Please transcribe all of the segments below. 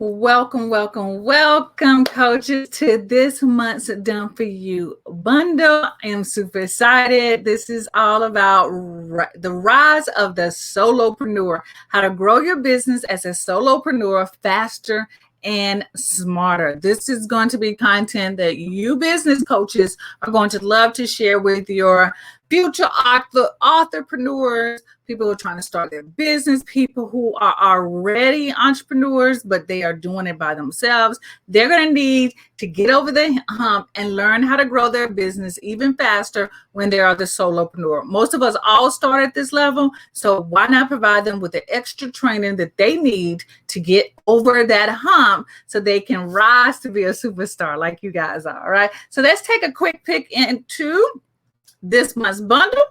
Welcome, welcome, welcome, coaches, to this month's Done For You bundle. I am super excited. This is all about the rise of the solopreneur, how to grow your business as a solopreneur faster and smarter. This is going to be content that you business coaches are going to love to share with your future entrepreneurs, people who are trying to start their business, people who are already entrepreneurs, but they are doing it by themselves. They're going to need to get over the hump and learn how to grow their business even faster when they are the solopreneur. Most of us all start at this level, so why not provide them with the extra training that they need to get over that hump so they can rise to be a superstar like you guys are, all right? So let's take a quick peek into this month's bundle.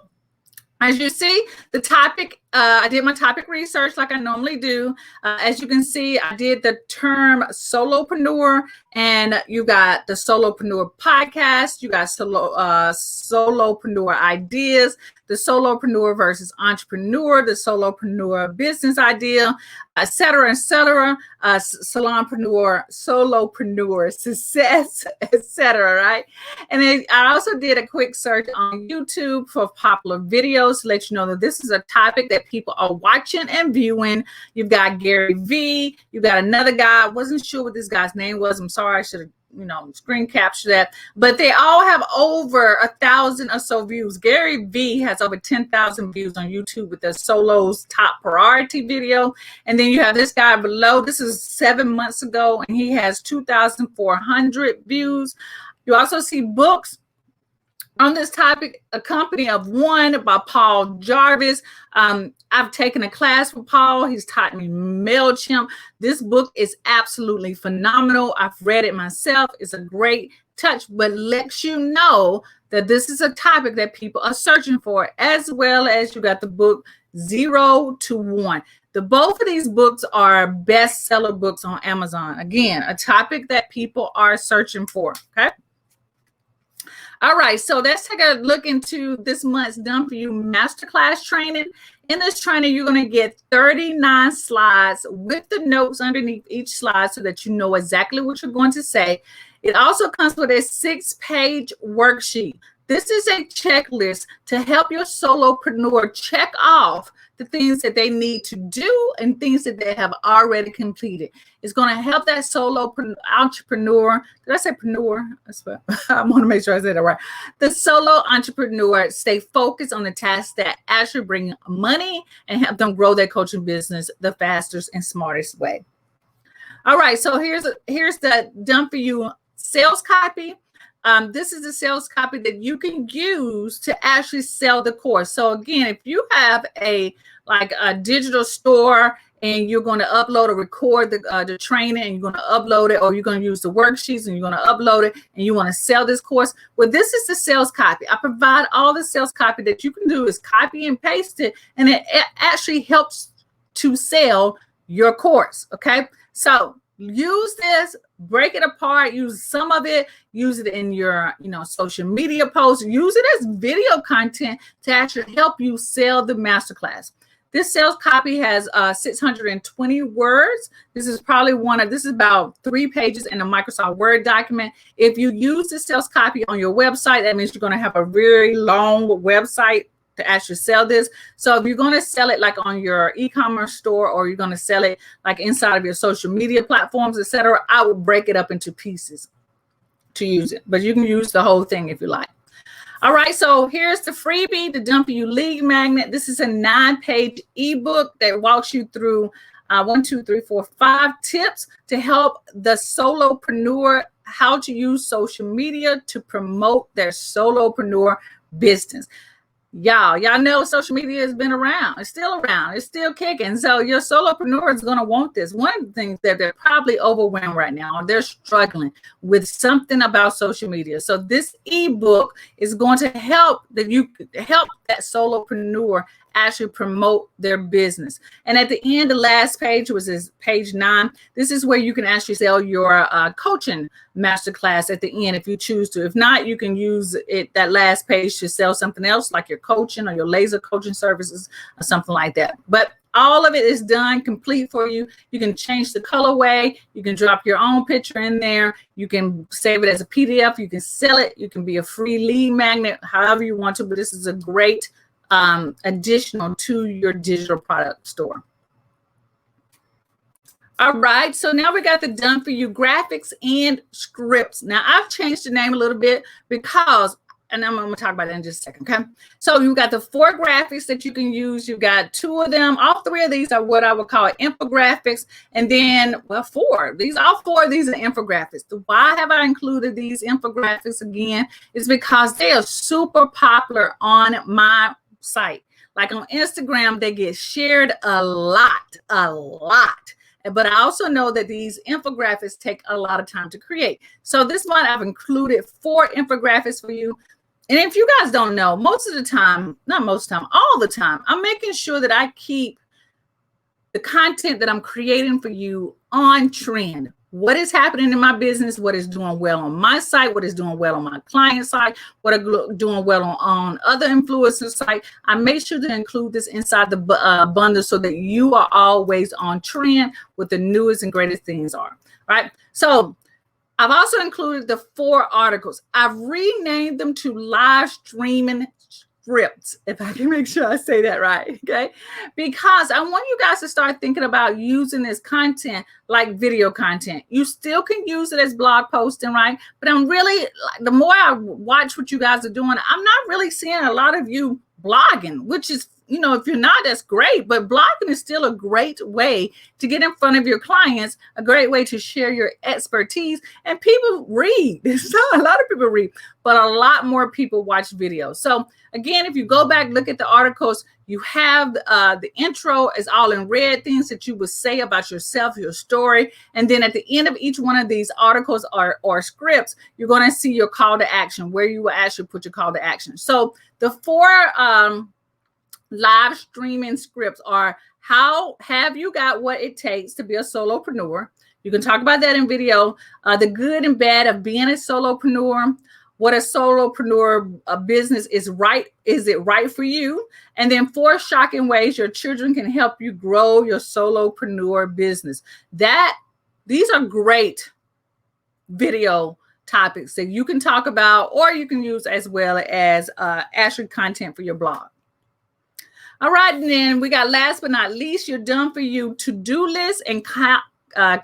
As you see, the topic, I did my topic research like I normally do. As you can see, I did the term solopreneur, and you got the solopreneur podcast, you got solopreneur ideas, the solopreneur versus entrepreneur, the solopreneur business idea, etc., solopreneur success, etc., right? And then I also did a quick search on YouTube for popular videos to let you know that this is a topic that people are watching and viewing. You've got Gary V. You got another guy. I wasn't sure what this guy's name was. I'm sorry, I should have screen capture that, but they all have over 1,000 or so views. Gary V has over 10,000 views on YouTube with the Solo's top priority video. And then you have this guy below. This is 7 months ago, and he has 2,400 views. You also see books on this topic, A Company of One by Paul Jarvis. I've taken a class with Paul. He's taught me MailChimp. This book is absolutely phenomenal. I've read it myself. It's a great touch, but lets you know that this is a topic that people are searching for, as well as you got the book 0 to 1. Both of these books are bestseller books on Amazon. Again, a topic that people are searching for, okay? All right, so let's take a look into this month's Done For You Masterclass training. In this training, you're going to get 39 slides with the notes underneath each slide so that you know exactly what you're going to say. It also comes with a 6-page worksheet. This is a checklist to help your solopreneur check off the things that they need to do and things that they have already completed. It's going to help that solo entrepreneur. Did I say preneur? I want to make sure I said that right. The solo entrepreneur stay focused on the tasks that actually bring money and help them grow their coaching business the fastest and smartest way. All right, so here's the Done For You sales copy. This is the sales copy that you can use to actually sell the course. So again, if you have a digital store and you're going to upload or record the training and you're going to upload it, or you're going to use the worksheets and you're going to upload it and you want to sell this course, well, this is the sales copy. I provide all the sales copy that you can do is copy and paste it, and it actually helps to sell your course, okay? So use this, break it apart, use some of it, use it in your social media posts, use it as video content to actually help you sell the masterclass. This sales copy has 620 words. This is about 3 pages in a Microsoft Word document. If you use the sales copy on your website, that means you're going to have a very long website to actually sell this. So if you're going to sell it like on your e-commerce store, or you're going to sell it like inside of your social media platforms, etc., I would break it up into pieces to use it. But you can use the whole thing if you like. All right, so here's the freebie, the Done For You Lead Magnet. This is a 9-page ebook that walks you through 5 tips to help the solopreneur how to use social media to promote their solopreneur business. Y'all know social media has been around. It's still around. It's still kicking. So your solopreneur is going to want this. One of the things that they're probably overwhelmed right now, they're struggling with something about social media. So this ebook is going to help that solopreneur actually promote their business. And at the end, the last page was page 9. This is where you can actually sell your coaching masterclass at the end if you choose to. If not, you can use that last page to sell something else like your coaching or your laser coaching services or something like that. But all of it is done complete for you. You can change the colorway. You can drop your own picture in there. You can save it as a PDF. You can sell it. You can be a free lead magnet, however you want to, but this is a great additional to your digital product store. All right, so now we got the done for you graphics and scripts. Now I've changed the name a little bit because, and I'm going to talk about that in just a second, okay? So you got the 4 graphics that you can use. You got 2 of them. All 3 of these are what I would call infographics. And then, well, 4. All 4 of these are infographics. Why have I included these infographics again? Is because they are super popular on my site. Like on Instagram, they get shared a lot. But I also know that these infographics take a lot of time to create. So this month I've included 4 infographics for you. And if you guys don't know, most of the time, not most of the time, all the time, I'm making sure that I keep the content that I'm creating for you on trend. What is happening in my business, what is doing well on my site, what is doing well on my client site, what are doing well on other influencers' site. I make sure to include this inside the bundle so that you are always on trend with the newest and greatest things are, right? So I've also included the 4 articles. I've renamed them to live streaming scripts, if I can make sure I say that right, okay? Because I want you guys to start thinking about using this content like video content. You still can use it as blog posting, right? But I'm really, the more I watch what you guys are doing, I'm not really seeing a lot of you blogging, which is, you know, if you're not, that's great. But blogging is still a great way to get in front of your clients, a great way to share your expertise. And people read. A lot of people read, but a lot more people watch videos. So again, if you go back, look at the articles, you have the intro is all in red, things that you would say about yourself, your story. And then at the end of each one of these articles or scripts, you're going to see your call to action, where you will actually put your call to action. So the 4 live streaming scripts are: how have you got what it takes to be a solopreneur? You can talk about that in video. The good and bad of being a solopreneur. What a solopreneur business is right. Is it right for you? And then 4 shocking ways your children can help you grow your solopreneur business. These are great video topics that you can talk about, or you can use as well as actual content for your blog. All right, and then we got, last but not least, you're done for you to-do list and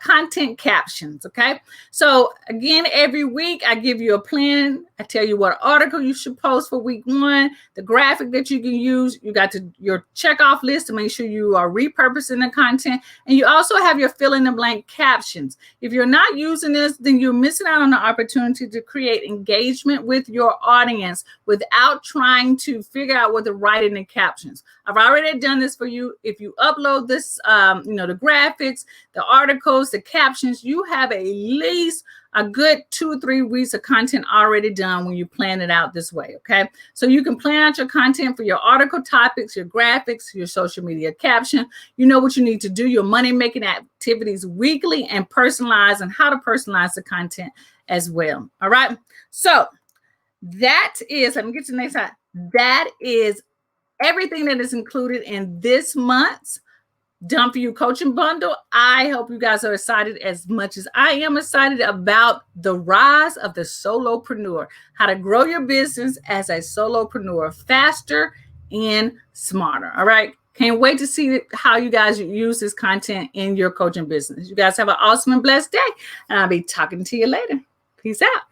content captions. Okay, so again, every week I give you a plan. I tell you what article you should post for week 1, the graphic that you can use. You got your checkoff list to make sure you are repurposing the content, and you also have your fill in the blank captions. If you're not using this, then you're missing out on the opportunity to create engagement with your audience without trying to figure out what to write in the captions. I've already done this for you. If you upload this, the graphics, the articles, the captions, you have at least a good 2 or 3 weeks of content already done when you plan it out this way, okay? So you can plan out your content for your article topics, your graphics, your social media caption. You know what you need to do, your money-making activities weekly, and personalize, and how to personalize the content as well, all right? So that is, let me get to the next slide. That is everything that is included in this month's Done For You coaching bundle. I hope you guys are excited as much as I am excited about the rise of the solopreneur, how to grow your business as a solopreneur faster and smarter. All right. Can't wait to see how you guys use this content in your coaching business. You guys have an awesome and blessed day, and I'll be talking to you later. Peace out.